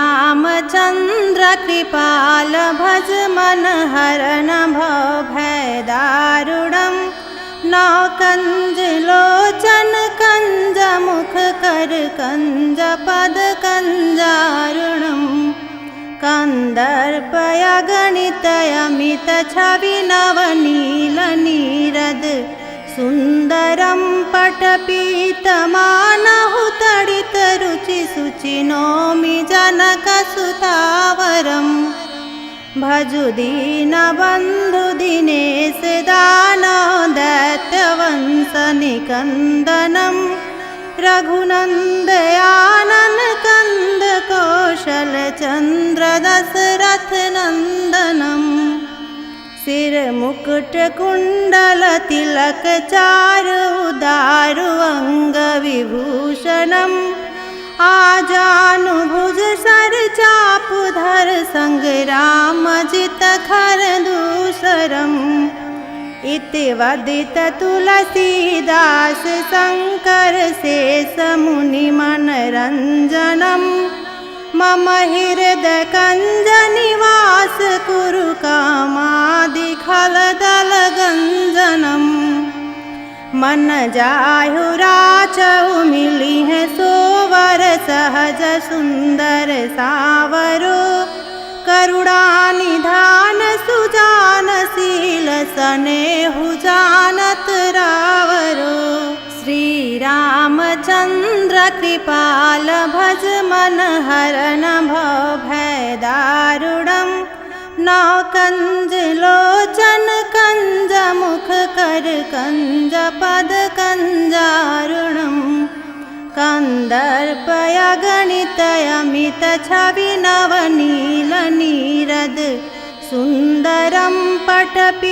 श्रीरामचन्द्र कृपाल भज मन हरन भव भय दारुणं नौ कंज लोचन कंज मुख कर कंज पद कंजारुणं कंदर्पय गणितय अमित छवि नवनील नीरद सुंदरं पटपीतमानहु तडित रुचि शुचि नौमि जनकसुतावरं भजु दीनबन्धु दिनेश दानव दैत्यवंश निकन्दनं रघुनन्दयानन कंद कौशल चन्द्र दशरथ नन्दनं सिर मुकुट कुंडल तिलक चारु उदारु अंग विभूषणं आजानुभुज सर चापु धर संग्राम जित खर दूसरम् इति वदित तुलसीदास शंकर शेष मुनि मनरंजनम् मम हृदय कंज निवास कुरु कामादि खलदल गंजनम् मन जाहु राचहु मिली है सोवर सहज सुंदर सावरो करुणा निधान सुजान शील सनेहु जानत रावरो श्रीरामचन्द्र कृपाल भज मन हरन भव भय दारुणं नौ कंज लोचन कंज मुख कर कंज पद कंजारुणं कंदर्पय गणितय अमित छवि नवनील नीरद सुंदरं पटपीतमानहु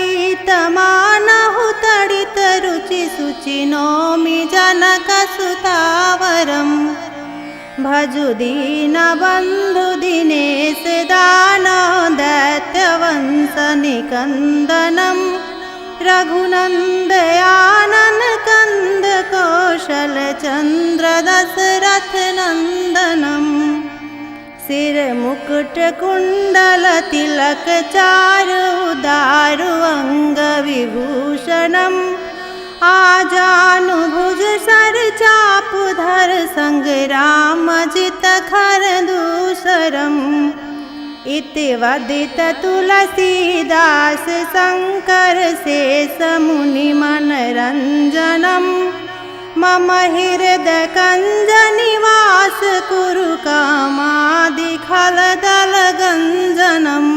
तडित रुचि शुचि नौमि जनकसुतावरं भजु दीनबन्धु दिनेश दानव दैत्यवंश निकन्दनं रघुनन्दयानन कंद कौशल चन्द्र दशरथ नन्दनं सिर मुकुट कुंडल तिलक चारु उदारु अंग विभूषणम् आजानुभुज सर चापु धर संग्राम जित खर दूसरम् इति वदित तुलसीदास शंकर शेष मुनि मनरंजनम् मम हृदय कंज निवास कुरु कामादि खलदल गंजनम्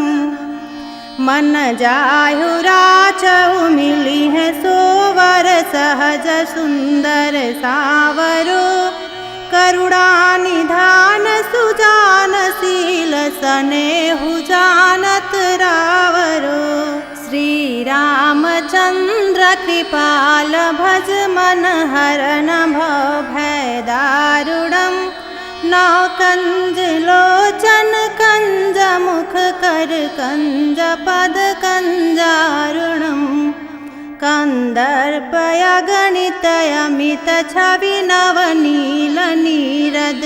मन जाहु राचहु मिली है सोवर सहज सुंदर सावरो करुणा निधान सुजान शील सनेहु जानत रावरो श्रीरामचन्द्र कृपाल भज मन हरन भव भय दारुणं नौ कंज लोचन कंज मुख कर कंज पद कंजारुणं कंदर्पय गणितय अमित छवि नवनील नीरद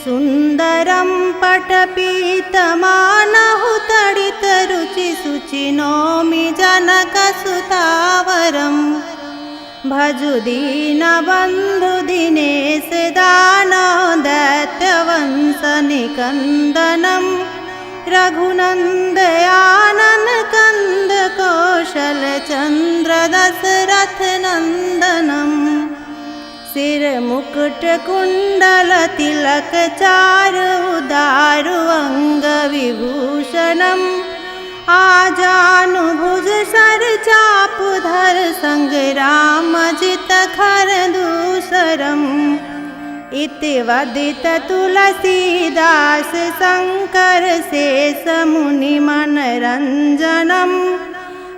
सुंदरं पटपीतमानहु तडित रुचि शुचि नौमि जनकसुतावरं भजु दीनबन्धु दिनेश दानव दैत्यवंश निकन्दनं रघुनन्दयानन कंद कौशल चन्द्र दशरथ नन्दनं सिर मुकुट कुंडल तिलक चारु उदारु अंग विभूषणम् आजानुभुज सर चापु धर संग्राम जित खर दूसरम् इति वदित तुलसीदास शंकर शेष मुनि मनरंजनम्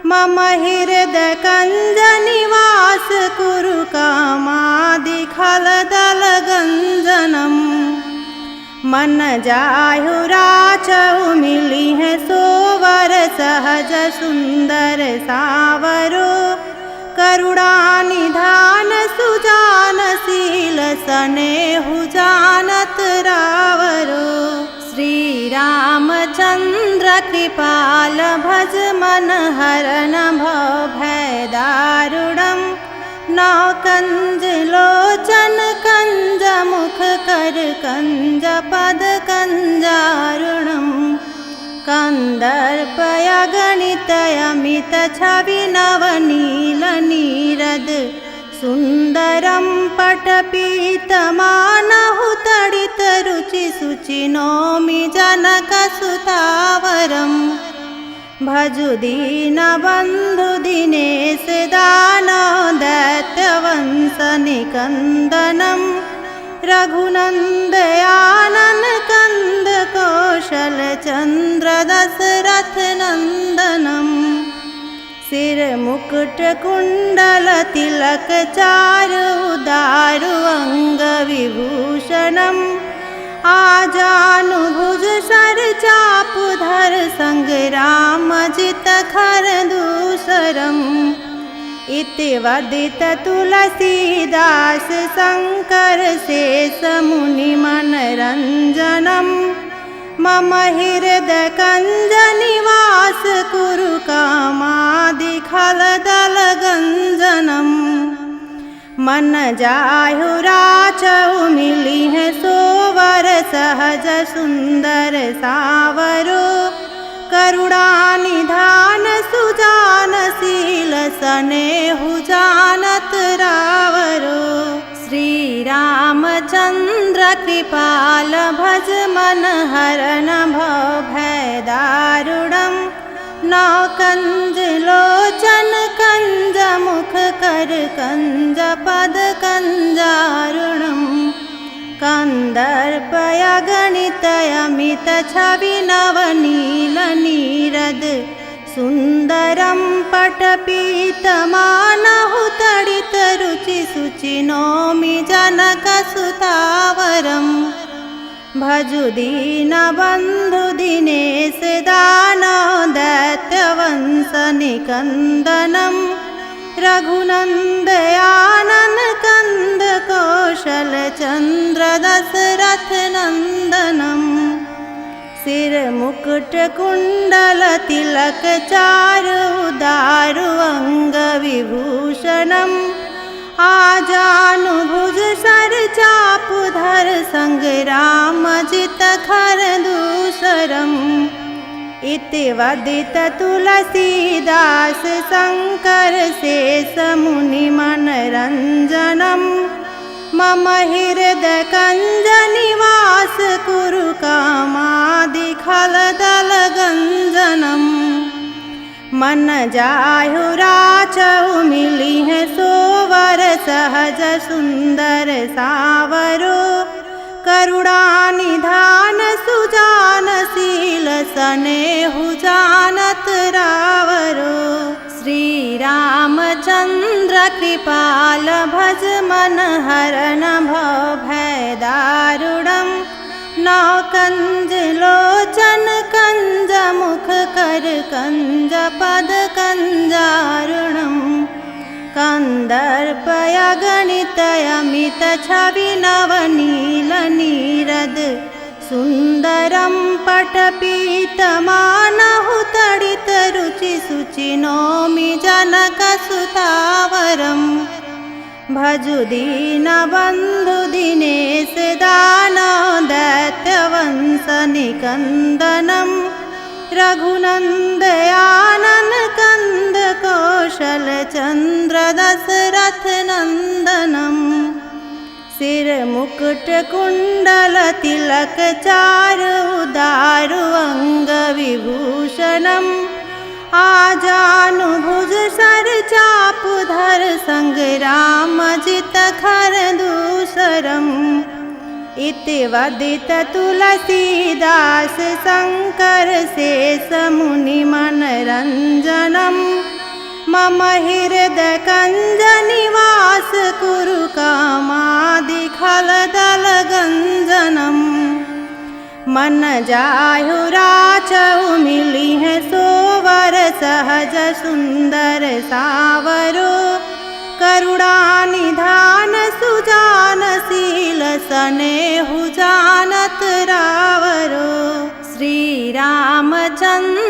मम हृदय कंज निवास कुरु कामादि खलदल गंजनम् मन जाहु राचहु मिली है सोवर सहज सुंदर सावरो करुणा निधान सुजान शील सनेहु जानत रावरो। कृपाल भज मन हरन भव भय दारुणम् नौ कंज लोचन कंज मुख कर कंज पद कंजारुणम् कंदर्पय गणितयमित छवि नवनील नीरद सुंदरं पटपीतमानहु तडित रुचि शुचि नौमि जनकसुतावरम् भजु दीनबन्धु दिनेश दानव दैत्यवंश निकन्दनं रघुनन्दयानन कंद कौशल चंद्र दशरथ नंदनम् सिर मुकुट कुंडल तिलक चारु दारु अंग विभूषणम् आजानुभुज सर चापुधर संग्राम जित खर दूसरम् इति वदित तुलसीदास शंकर शेष मुनि मनरंजनम् मम हृदय कंज निवास कुरु कामादि खलदल गंजनम् मन जाहु राचहु मिलिह सोवर सहज सुंदर सावरो करुणा निधान सुजान शील सनेहु जानत रावरो श्री रामचंद्र कृपाल भज मन हरन भव भय दारुणम् नौ कंज लोचन कंज मुख कर कंज पद कंजारुणम् कंदर्पय गणितयमित छवि नवनील नीरद सुंदरं पटपीतमानहु तडित रुचि शुचि नौमि जनकसुतावरम् भजु दीनबन्धु दिनेश दानव दैत्यवंश निकन्दनं रघुनन्दयानन कंद कौशल चंद्र दशरथ नंदनम् सिर मुकुट कुंडल तिलक चारु दारु अंग विभूषणम् आजानुभुज सर चापुधर संग्राम जित खर दूसरम् इति वदित तुलसीदास शंकर शेष मुनि मनरंजनम् मम हृदय कंज निवास कुरु कामादि खलदल गंजनम् मन जाहु राचहु मिलिह सोवर सहज सुंदर सावरो करुणा निधान सुजान शील सनेहु जानत रावरो श्री रामचंद्र कृपाल भज मन हरन भव भय दारुणम् नौ कंज लोचन कंज मुख कर कंज पद कंजारुणम् कंदर्पय गणितयमित छवि नवनील नीरद सुंदरं पटपीतमानहु तडित रुचि शुचि नौमि जनकसुतावरम् भजु दीनबन्धु दिनेश दानव दैत्यवंश निकन्दनं रघुनन्दयानन कंद कौशल चंद्र दशरथ नंदनम् सिर मुकुट कुंडल तिलक चारु दारु अंग विभूषणम् आजानुभुज सर चापुधर संग्राम जित खर दूसरम् इति वदित तुलसीदास शंकर शेष मुनि मनरंजनम् मम हृदय कंज निवास कुरु कामादि खलदल गंजनम् मन जाहु राचहु मिलिह सोवर सहज सुंदर सावरो करुणा निधान सुजान शील सनेहु जानत रावरो श्री रामचंद्र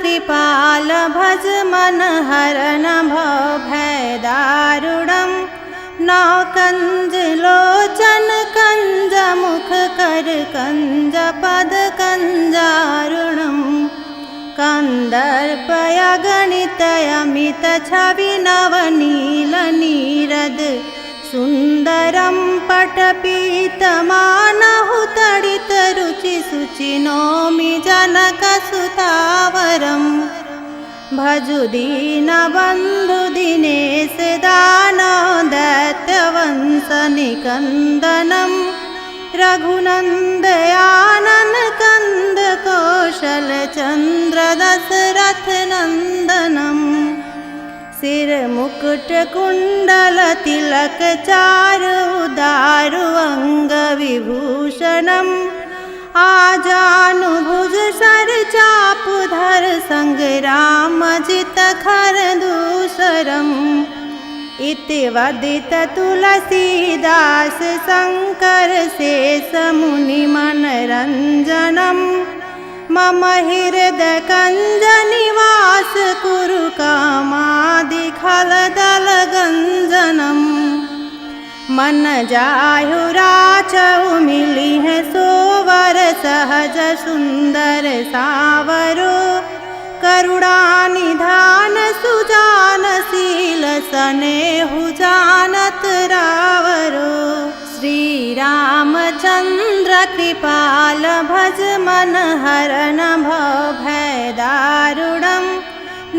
कृपाल भज मन हरन भव भय दारुणम् नौ कंज लोचन कंज मुख कर कंज पद कंजारुणम् कंदर्पय गणित अमित छवि नवनील नीरद सुंदरं पटपीतमानहु तडित रुचि शुचि नौमि जनकसुतावरम् भजु दीनबन्धु दिनेश दानव दैत्यवंश निकन्दनं रघुनन्दयानन कंद कौशल चंद्र दशरथ नंदनम् सिर मुकुट कुंडल तिलक चारु दारु अंग विभूषणम् आजानुभुज सर चापुधर संग्राम जित खर दूसरम् इति वदित तुलसीदास शंकर शेष मुनि मनरंजनम् मम हृदय कंज निवास कुरु कामादि खलदल गंजनम् मन जाहु राचहु मिली है सोवर सहज सुंदर सावरो करुणा निधान सुजान शील सनेहु जानत रावरो श्री रामचंद्र कृपाल भज मन हरन भव भय दारुणम्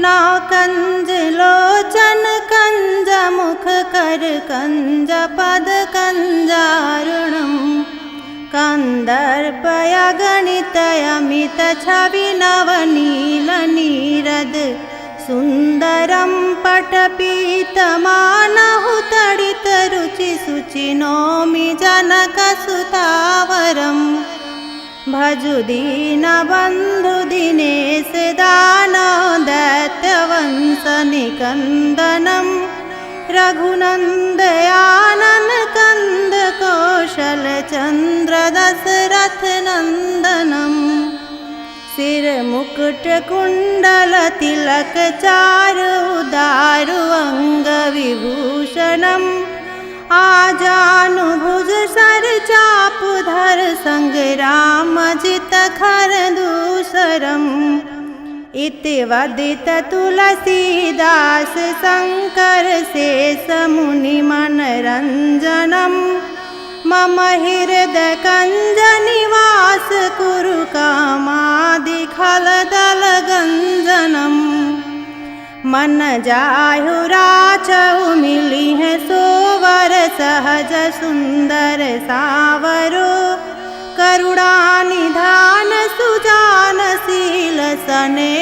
नौ कंज लोचन कंज मुख कर कंज पद कंजारुणम् कंदर्पय गणित अमित छवि नवनील नीरद सुंदरं पटपीतमानहु तडित रुचि शुचि नौमि जनकसुतावरम् भजु दीनबन्धु दिनेश दानव दैत्यवंश निकन्दनं रघुनन्दयानन कंद कौशल चंद्र दशरथ नंदनम् सिर मुकुट कुंडल तिलक चारु दारु अंग विभूषणम् आजानुभुज सर चापुधर संग्राम जित खर दूसरम् इति वदित तुलसीदास शंकर शेष मुनि मनरंजनम् मम हृदय कंज निवास कुरु कामादि खलदल गंजनम् मन जाहु राचहु मिली है सोवर सहज सुंदर सावरो करुणा निधान सुजान शील सने